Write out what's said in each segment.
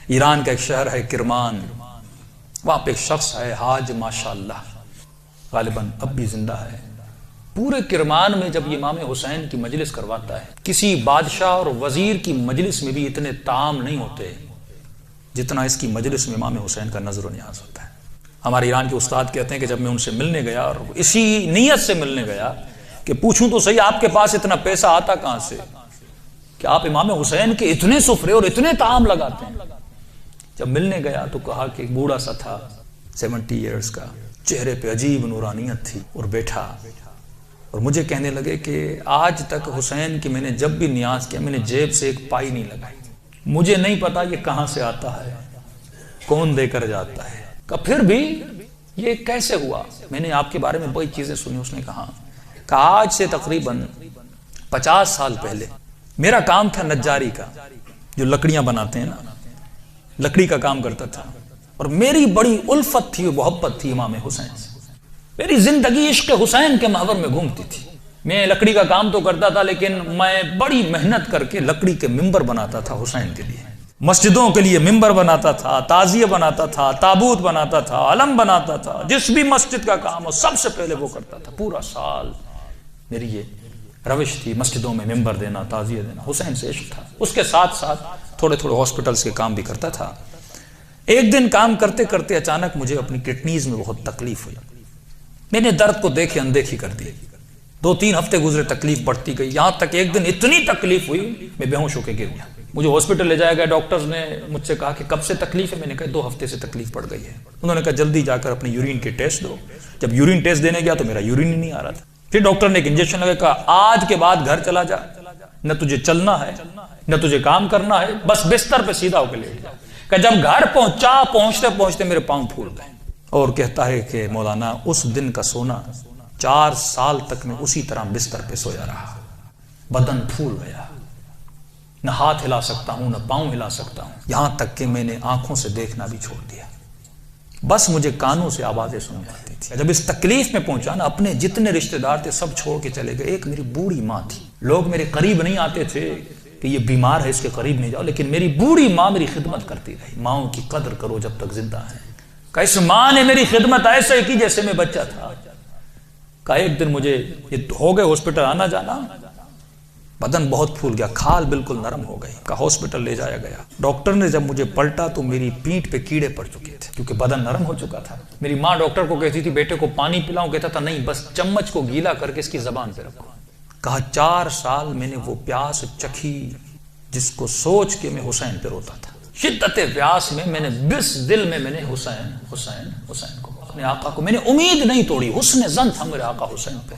ایران کا ایک شہر ہے کرمان، وہاں پہ ایک شخص ہے حاج ماشاءاللہ، غالباً اب بھی زندہ ہے۔ پورے کرمان میں جب امام حسین کی مجلس کرواتا ہے، کسی بادشاہ اور وزیر کی مجلس میں بھی اتنے طعام نہیں ہوتے جتنا اس کی مجلس میں امام حسین کا نظر و نیاز ہوتا ہے۔ ہمارے ایران کے استاد کہتے ہیں کہ جب میں ان سے ملنے گیا اور اسی نیت سے ملنے گیا کہ پوچھوں تو صحیح آپ کے پاس اتنا پیسہ آتا کہاں سے کہ آپ امام حسین کے اتنے سفرے اور اتنے طعام لگاتے ہیں۔ جب ملنے گیا تو کہا کہ ایک بوڑھا سا تھا 70 ایئرز کا، چہرے پہ عجیب نورانیت تھی، اور بیٹھا اور مجھے کہنے لگے کہ آج تک حسین کی میں نے جب بھی نیاز کیا میں نے جیب سے ایک پائی نہیں لگائی، مجھے نہیں پتا یہ کہاں سے آتا ہے، کون دے کر جاتا ہے، کہ پھر بھی یہ کیسے ہوا؟ میں نے آپ کے بارے میں بڑی چیزیں سنی۔ اس نے کہا کہ آج سے تقریباً 50 سال پہلے میرا کام تھا نجاری کا، جو لکڑیاں بناتے ہیں نا، لکڑی کا کام کرتا تھا، اور میری بڑی الفت تھی، محبت تھی امام حسین سے، میری زندگی عشق حسین کے محور میں گھومتی تھی۔ میں لکڑی کا کام تو کرتا تھا لیکن میں بڑی محنت کر کے لکڑی کے ممبر بناتا تھا حسین کے لیے، مسجدوں کے لیے ممبر بناتا تھا، تعزیہ بناتا تھا، تابوت بناتا تھا، علم بناتا تھا، جس بھی مسجد کا کام ہو سب سے پہلے وہ کرتا تھا۔ پورا سال میری یہ روش تھی، مسجدوں میں ممبر دینا، تعزیہ دینا، حسین سے عشق تھا۔ اس کے ساتھ ساتھ تھوڑے ہاسپٹلز کے کام بھی کرتا تھا۔ ایک دن کام کرتے کرتے اچانک مجھے اپنی کڈنیز میں بہت تکلیف ہوئی، میں نے درد کو دیکھے اندیکھی کر دی، 2-3 ہفتے گزرے، تکلیف بڑھتی گئی، یہاں تک ایک دن اتنی تکلیف ہوئی میں بے ہوش ہو کے گر گیا۔ مجھے ہاسپٹل لے جایا گیا، ڈاکٹرز نے مجھ سے کہا کہ کب سے تکلیف ہے؟ میں نے کہا 2 ہفتے سے تکلیف پڑ گئی ہے۔ انہوں نے کہا جلدی جا کر اپنی یورین کے ٹیسٹ دو۔ جب یورین ٹیسٹ دینے گیا تو میرا یورین ہی نہیں آ رہا تھا۔ پھر ڈاکٹر نے ایک انجیکشن لگا، کہا آج کے بعد گھر چلا جا، نہ تجھے چلنا ہے نہ تجھے کام کرنا ہے، بس بستر پہ سیدھا ہو کے لیٹ جا۔ کہ جب گھر پہنچتے پہنچتے میرے پاؤں پھول گئے، اور کہتا ہے کہ مولانا اس دن کا سونا 4 سال تک میں اسی طرح بستر پہ سویا رہا، بدن پھول گیا، نہ ہاتھ ہلا سکتا ہوں نہ پاؤں ہلا سکتا ہوں، یہاں تک کہ میں نے آنکھوں سے دیکھنا بھی چھوڑ دیا، بس مجھے کانوں سے آوازیں سنی آتی تھی۔ جب اس تکلیف میں پہنچا نا، اپنے جتنے رشتہ دار تھے سب چھوڑ کے چلے گئے۔ ایک میری بوڑھی ماں تھی، لوگ میرے قریب نہیں آتے تھے کہ یہ بیمار ہے اس کے قریب نہیں جاؤ، لیکن میری بوڑھی ماں میری خدمت کرتی رہی۔ ماؤں کی قدر کرو جب تک زندہ ہیں۔ کہ اس ماں نے میری خدمت ایسے کی جیسے میں بچہ تھا۔ کہ ایک دن مجھے یہ ہو گئے ہاسپٹل آنا جانا، بدن بہت پھول گیا، کھال بالکل نرم ہو گئی، کہ ہاسپٹل لے جایا گیا۔ ڈاکٹر نے جب مجھے پلٹا تو میری پیٹھ پہ کیڑے پڑ چکے تھے کیونکہ بدن نرم ہو چکا تھا۔ میری ماں ڈاکٹر کو کہتی تھی بیٹے کو پانی پلاؤں، کہتا تھا نہیں، بس چمچ کو گیلا کر کے اس کی زبان پہ رکھو۔ کہا 4 سال میں نے وہ پیاس چکھی جس کو سوچ کے میں حسین پہ روتا تھا۔ شدت پیاس میں میں نے بس دل میں نے حسین حسین حسین کو، اپنے آقا کو، میں نے امید نہیں توڑی، حسن ظن تھا میرے آقا حسین پہ۔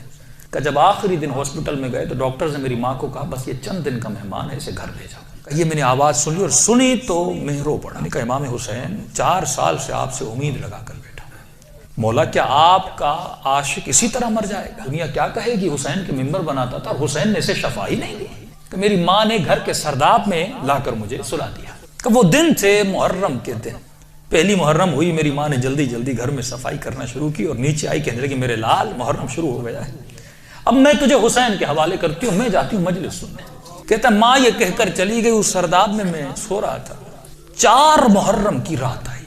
کہ جب آخری دن ہاسپٹل میں گئے تو ڈاکٹرز نے میری ماں کو کہا بس یہ چند دن کا مہمان ہے، اسے گھر لے جاؤ۔ یہ میں نے آواز سن لی اور سنی تو میں رو پڑا۔ میں نے کہا امام حسین 4 سال سے آپ سے امید لگا کر بیٹھا، مولا کیا آپ کا عاشق اسی طرح مر جائے گا؟ دنیا کیا کہے گی؟ حسین کے ممبر بناتا تھا اور حسین نے اسے شفا ہی نہیں دی۔ کہ میری ماں نے گھر کے سرداب میں لا کر مجھے سلا دیا۔ کہ وہ دن تھے محرم کے دن، پہلی محرم ہوئی، میری ماں نے جلدی جلدی گھر میں صفائی کرنا شروع کی اور نیچے آئی کہنے لگی میرے لال محرم شروع ہو گیا ہے، اب میں تجھے حسین کے حوالے کرتی ہوں، میں جاتی ہوں مجلس سننے۔ کہتا ماں یہ کہہ کر چلی گئی، اس سرداب میں سو رہا تھا، 4 محرم کی رات آئی،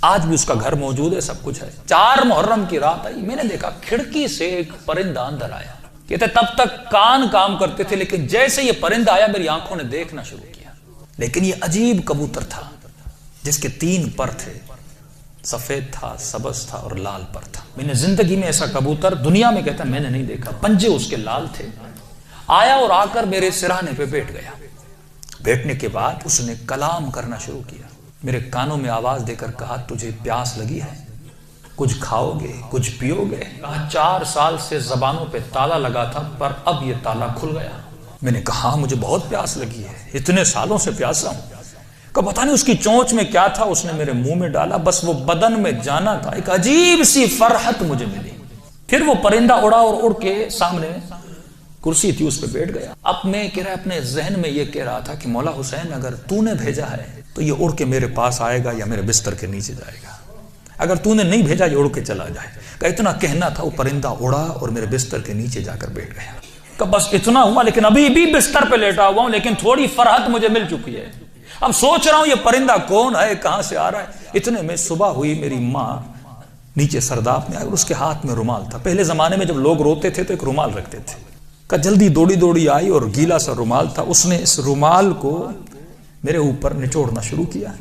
آج بھی اس کا گھر موجود ہے، سب کچھ ہے۔ 4 محرم کی رات آئی، میں نے دیکھا کھڑکی سے ایک پرندہ اندر آیا۔ کہتے تب تک کان کام کرتے تھے لیکن جیسے یہ پرندہ آیا میری آنکھوں نے دیکھنا شروع کیا۔ لیکن یہ عجیب کبوتر تھا جس کے 3 پر تھے، سفید تھا، سبز تھا اور لال پر تھا۔ میں نے زندگی میں ایسا کبوتر دنیا میں کہتا میں نے نہیں دیکھا، پنجے اس کے لال تھے۔ آیا اور آ کر میرے سرانے پہ بیٹھ گیا۔ بیٹھنے کے بعد اس نے کلام کرنا شروع کیا، میرے کانوں میں آواز دے کر کہا تجھے پیاس لگی ہے، کچھ کھاؤ گے، کچھ پیو گے؟ 4 سال سے زبانوں پہ تالا لگا تھا پر اب یہ تالا کھل گیا۔ میں نے کہا مجھے بہت پیاس لگی ہے، اتنے سالوں سے پیاسا ہوں۔ کہ پتہ نہیں اس کی چونچ میں کیا تھا، اس نے میرے منہ میں ڈالا، بس وہ بدن میں جانا تھا، ایک عجیب سی فرحت مجھے ملی۔ پھر وہ پرندہ اڑا اور اڑ کے سامنے کرسی تھی اس پہ بیٹھ گیا۔ اب میں کہہ رہا اپنے ذہن میں یہ کہہ رہا تھا کہ مولا حسین اگر تو نے بھیجا ہے تو یہ اڑ کے میرے پاس آئے گا یا میرے بستر کے نیچے جائے گا، اگر تو نے نہیں بھیجا یہ اڑ کے چلا جائے۔ کہ اتنا کہنا تھا، وہ پرندہ اڑا اور میرے بستر کے نیچے جا کر بیٹھ گیا۔ کہ بس اتنا ہوا، لیکن ابھی بھی بستر پہ لیٹا ہوا ہوں، لیکن تھوڑی فرحت مجھے مل چکی ہے۔ اب سوچ رہا ہوں یہ پرندہ کون ہے، کہاں سے آ رہا ہے۔ اتنے میں صبح ہوئی، میری ماں نیچے سرداب میں آئی اور اس کے ہاتھ میں رومال تھا۔ پہلے زمانے میں جب لوگ روتے تھے تو ایک رومال رکھتے تھے، کہ جلدی دوڑی آئی اور گیلا سا رومال تھا، اس نے اس رومال کو میرے اوپر نچوڑنا شروع کیا۔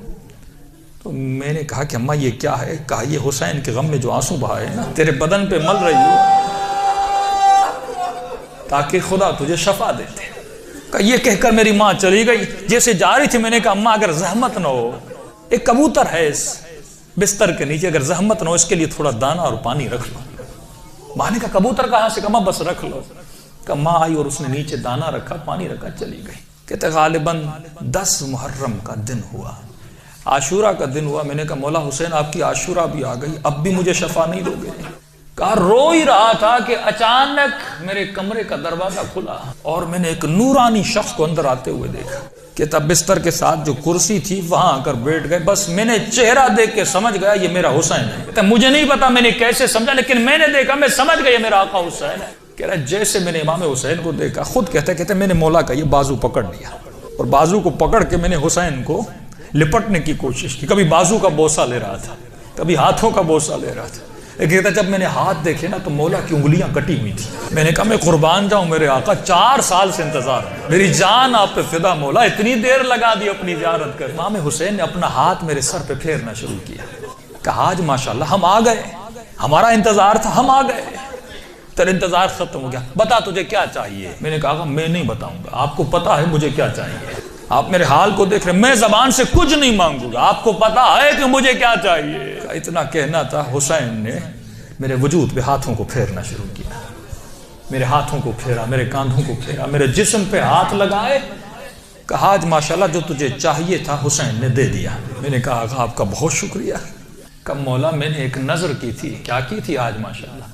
تو میں نے کہا کہ اماں یہ کیا ہے؟ کہا یہ حسین کے غم میں جو آنسو بہائے نا تیرے بدن پہ مل رہی ہو تاکہ خدا تجھے شفا دیتے۔ کہ یہ کہہ کر میری ماں چلی گئی۔ جیسے جا رہی تھی میں نے کہا اماں اگر زحمت نہ ہو، ایک کبوتر ہے اس بستر کے نیچے، اگر زحمت نہ ہو اس کے لیے تھوڑا دانا اور پانی رکھ لو۔ ماں نے کہا کبوتر کہاں سے؟ کہا بس رکھ لو۔ کہ ماں آئی اور اس نے نیچے دانا رکھا، پانی رکھا، چلی گئی۔ کہتے غالباً 10 محرم کا دن ہوا، عاشورہ کا دن ہوا۔ میں نے کہا مولا حسین آپ کی عاشورہ بھی آ گئی، اب بھی مجھے شفا نہیں دو گے؟ کہا رو ہی رہا تھا کہ اچانک میرے کمرے کا دروازہ کھلا اور میں نے ایک نورانی شخص کو اندر آتے ہوئے دیکھا کہ تب بستر کے ساتھ جو کرسی تھی وہاں آ کر بیٹھ گئے۔ بس میں نے چہرہ دیکھ کے سمجھ گیا یہ میرا حسین ہے۔ کہتا مجھے نہیں پتا میں نے کیسے سمجھا، لیکن میں نے دیکھا، میں سمجھ گیا یہ میرا آقا حسین ہے۔ کہہ رہا جیسے میں نے امام حسین کو دیکھا، خود کہتے میں نے مولا کا یہ بازو پکڑ لیا اور بازو کو پکڑ کے میں نے حسین کو لپٹنے کی کوشش کی۔ کبھی بازو کا بوسہ لے رہا تھا، کبھی ہاتھوں کا بوسہ لے رہا تھا۔ کہتا جب میں نے ہاتھ دیکھے نا تو مولا کی انگلیاں کٹی ہوئی تھی۔ میں نے کہا میں قربان جاؤں میرے آقا، 4 سال سے انتظار ہے، میری جان آپ پہ فدا مولا، اتنی دیر لگا دی اپنی زیارت کر۔ امام حسین نے اپنا ہاتھ میرے سر پہ پھیرنا شروع کیا۔ کہا آج ماشاءاللہ ہم آ گئے، ہمارا انتظار تھا، ہم آ گئے، تیرا انتظار ختم ہو گیا، بتا تجھے کیا چاہیے؟ میں نے کہا میں نہیں بتاؤں گا، آپ کو پتا ہے مجھے کیا چاہیے، آپ میرے حال کو دیکھ رہے، میں زبان سے کچھ نہیں مانگوں گا، آپ کو پتا ہے کہ مجھے کیا چاہیے۔ اتنا کہنا تھا، حسین نے میرے وجود پہ ہاتھوں کو پھیرنا شروع کیا، میرے ہاتھوں کو پھیرا، میرے کاندھوں کو پھیرا، میرے جسم پہ ہاتھ لگائے۔ کہا آج ماشاءاللہ جو تجھے چاہیے تھا حسین نے دے دیا۔ میں نے کہا آقا آپ کا بہت شکریہ۔ کہ مولا میں نے ایک نظر کی تھی۔ کیا کی تھی آج ماشاءاللہ؟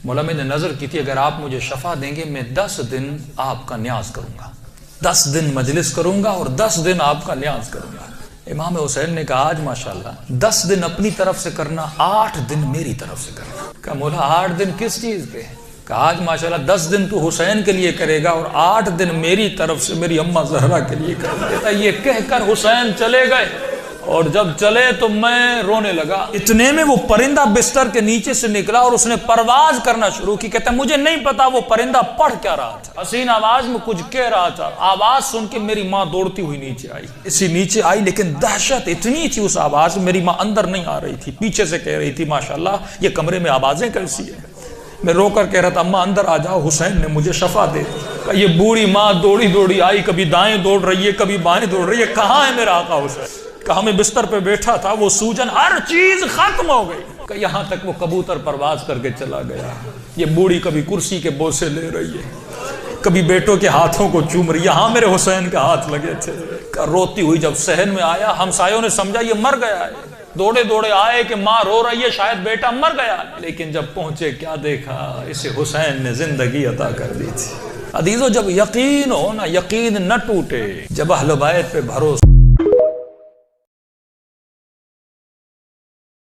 مولا میں نے نظر کی تھی اگر آپ مجھے شفا دیں گے میں 10 دن آپ کا نیاز کروں گا، 10 دن مجلس کروں گا اور 10 دن آپ کا نیاز کروں گا۔ امام حسین نے کہا آج ماشاءاللہ 10 دن اپنی طرف سے کرنا، 8 دن میری طرف سے کرنا۔ کہا مولا 8 دن کس چیز پہ؟ کہا آج ماشاءاللہ 10 دن تو حسین کے لیے کرے گا اور 8 دن میری طرف سے میری اماں زہرا کے لیے کرے گا۔ کہتا یہ کہہ کر حسین چلے گئے اور جب چلے تو میں رونے لگا۔ اتنے میں وہ پرندہ بستر کے نیچے سے نکلا اور اس نے پرواز کرنا شروع کی۔ کہتا مجھے نہیں پتا وہ پرندہ پڑھ کیا رہا تھا، حسین آواز میں کچھ کہہ رہا تھا۔ آواز سن کے میری ماں دوڑتی ہوئی نیچے آئی، اسی نیچے آئی، لیکن دہشت اتنی تھی اس آواز میں، میری ماں اندر نہیں آ رہی تھی، پیچھے سے کہہ رہی تھی ماشاءاللہ یہ کمرے میں آوازیں کیسی ہیں۔ میں رو کر کہہ رہا تھا اماں اندر آ جاؤ، حسین نے مجھے شفا دے دی۔ یہ بوڑھی ماں دوڑی آئی، کبھی دائیں دوڑ رہی ہے کبھی بائیں دوڑ رہی ہے، کہاں ہے میرا آقا حسین؟ کہا میں بستر پہ بیٹھا تھا، وہ سوجن ہر چیز ختم ہو گئی، کہ یہاں تک وہ کبوتر پرواز کر کے چلا گیا۔ یہ بوڑھی کبھی کرسی کے بوسے لے رہی ہے، کبھی بیٹوں کے ہاتھوں کو چوم رہی، یہاں میرے حسین کے ہاتھ لگے تھے۔ روتی ہوئی جب صحن میں آیا، ہمسایوں نے سمجھا یہ مر گیا ہے، دوڑے آئے کہ ماں رو رہی ہے، شاید بیٹا مر گیا، لیکن جب پہنچے کیا دیکھا، اسے حسین نے زندگی عطا کر دی تھی۔ عزیزو جب یقین ہو نا، یقین نہ ٹوٹے، جب اہل بیت پہ بھروسہ